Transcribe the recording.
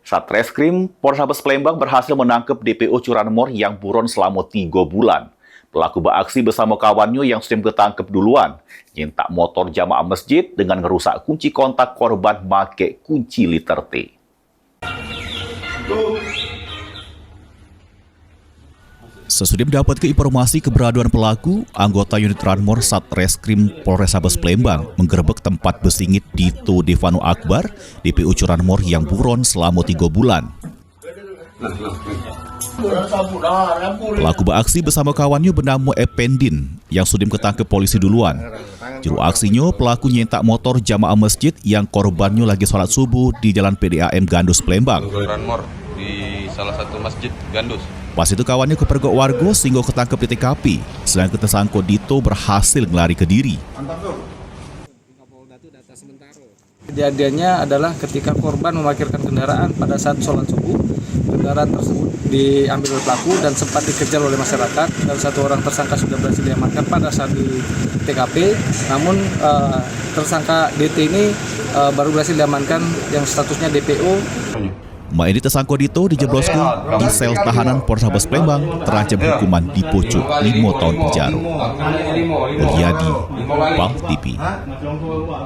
Satreskrim Polrestabes Palembang berhasil menangkap DPO curanmor yang buron selama 3 bulan. Pelaku beraksi bersama kawannya yang sudah ketangkep duluan, nyentak motor jamaah masjid dengan ngerusak kunci kontak korban make kunci liter T. Sesudah mendapatkan informasi keberadaan pelaku, anggota unit Ranmor Satreskrim Polrestabes Palembang menggerebek tempat bersingit Dito Devano Akbar, DPO curanmor yang buron selama 3 bulan. Pelaku beraksi bersama kawannya bernama Ependin yang sudah ketangkep polisi duluan. Juru aksinya, pelaku nyentak motor jamaah masjid yang korbannya lagi sholat subuh di Jalan PDAM Gandus Palembang. Ranmor di salah satu masjid Gandus. Pas itu kawannya kepergok warga sehingga ketangkep di TKP. Sedangkan tersangka Dito berhasil melari ke diri. Kejadiannya adalah ketika korban memarkirkan kendaraan pada saat sholat subuh. Kendaraan tersebut diambil oleh pelaku dan sempat dikejar oleh masyarakat. Dan satu orang tersangka sudah berhasil diamankan pada saat di TKP. Namun tersangka DT ini baru berhasil diamankan yang statusnya DPO. Ini tersangka Dito dijebloskan di sel tahanan Polrestabes Palembang terancam hukuman di pojok 5 tahun penjara. Mulyadi, Bang TV.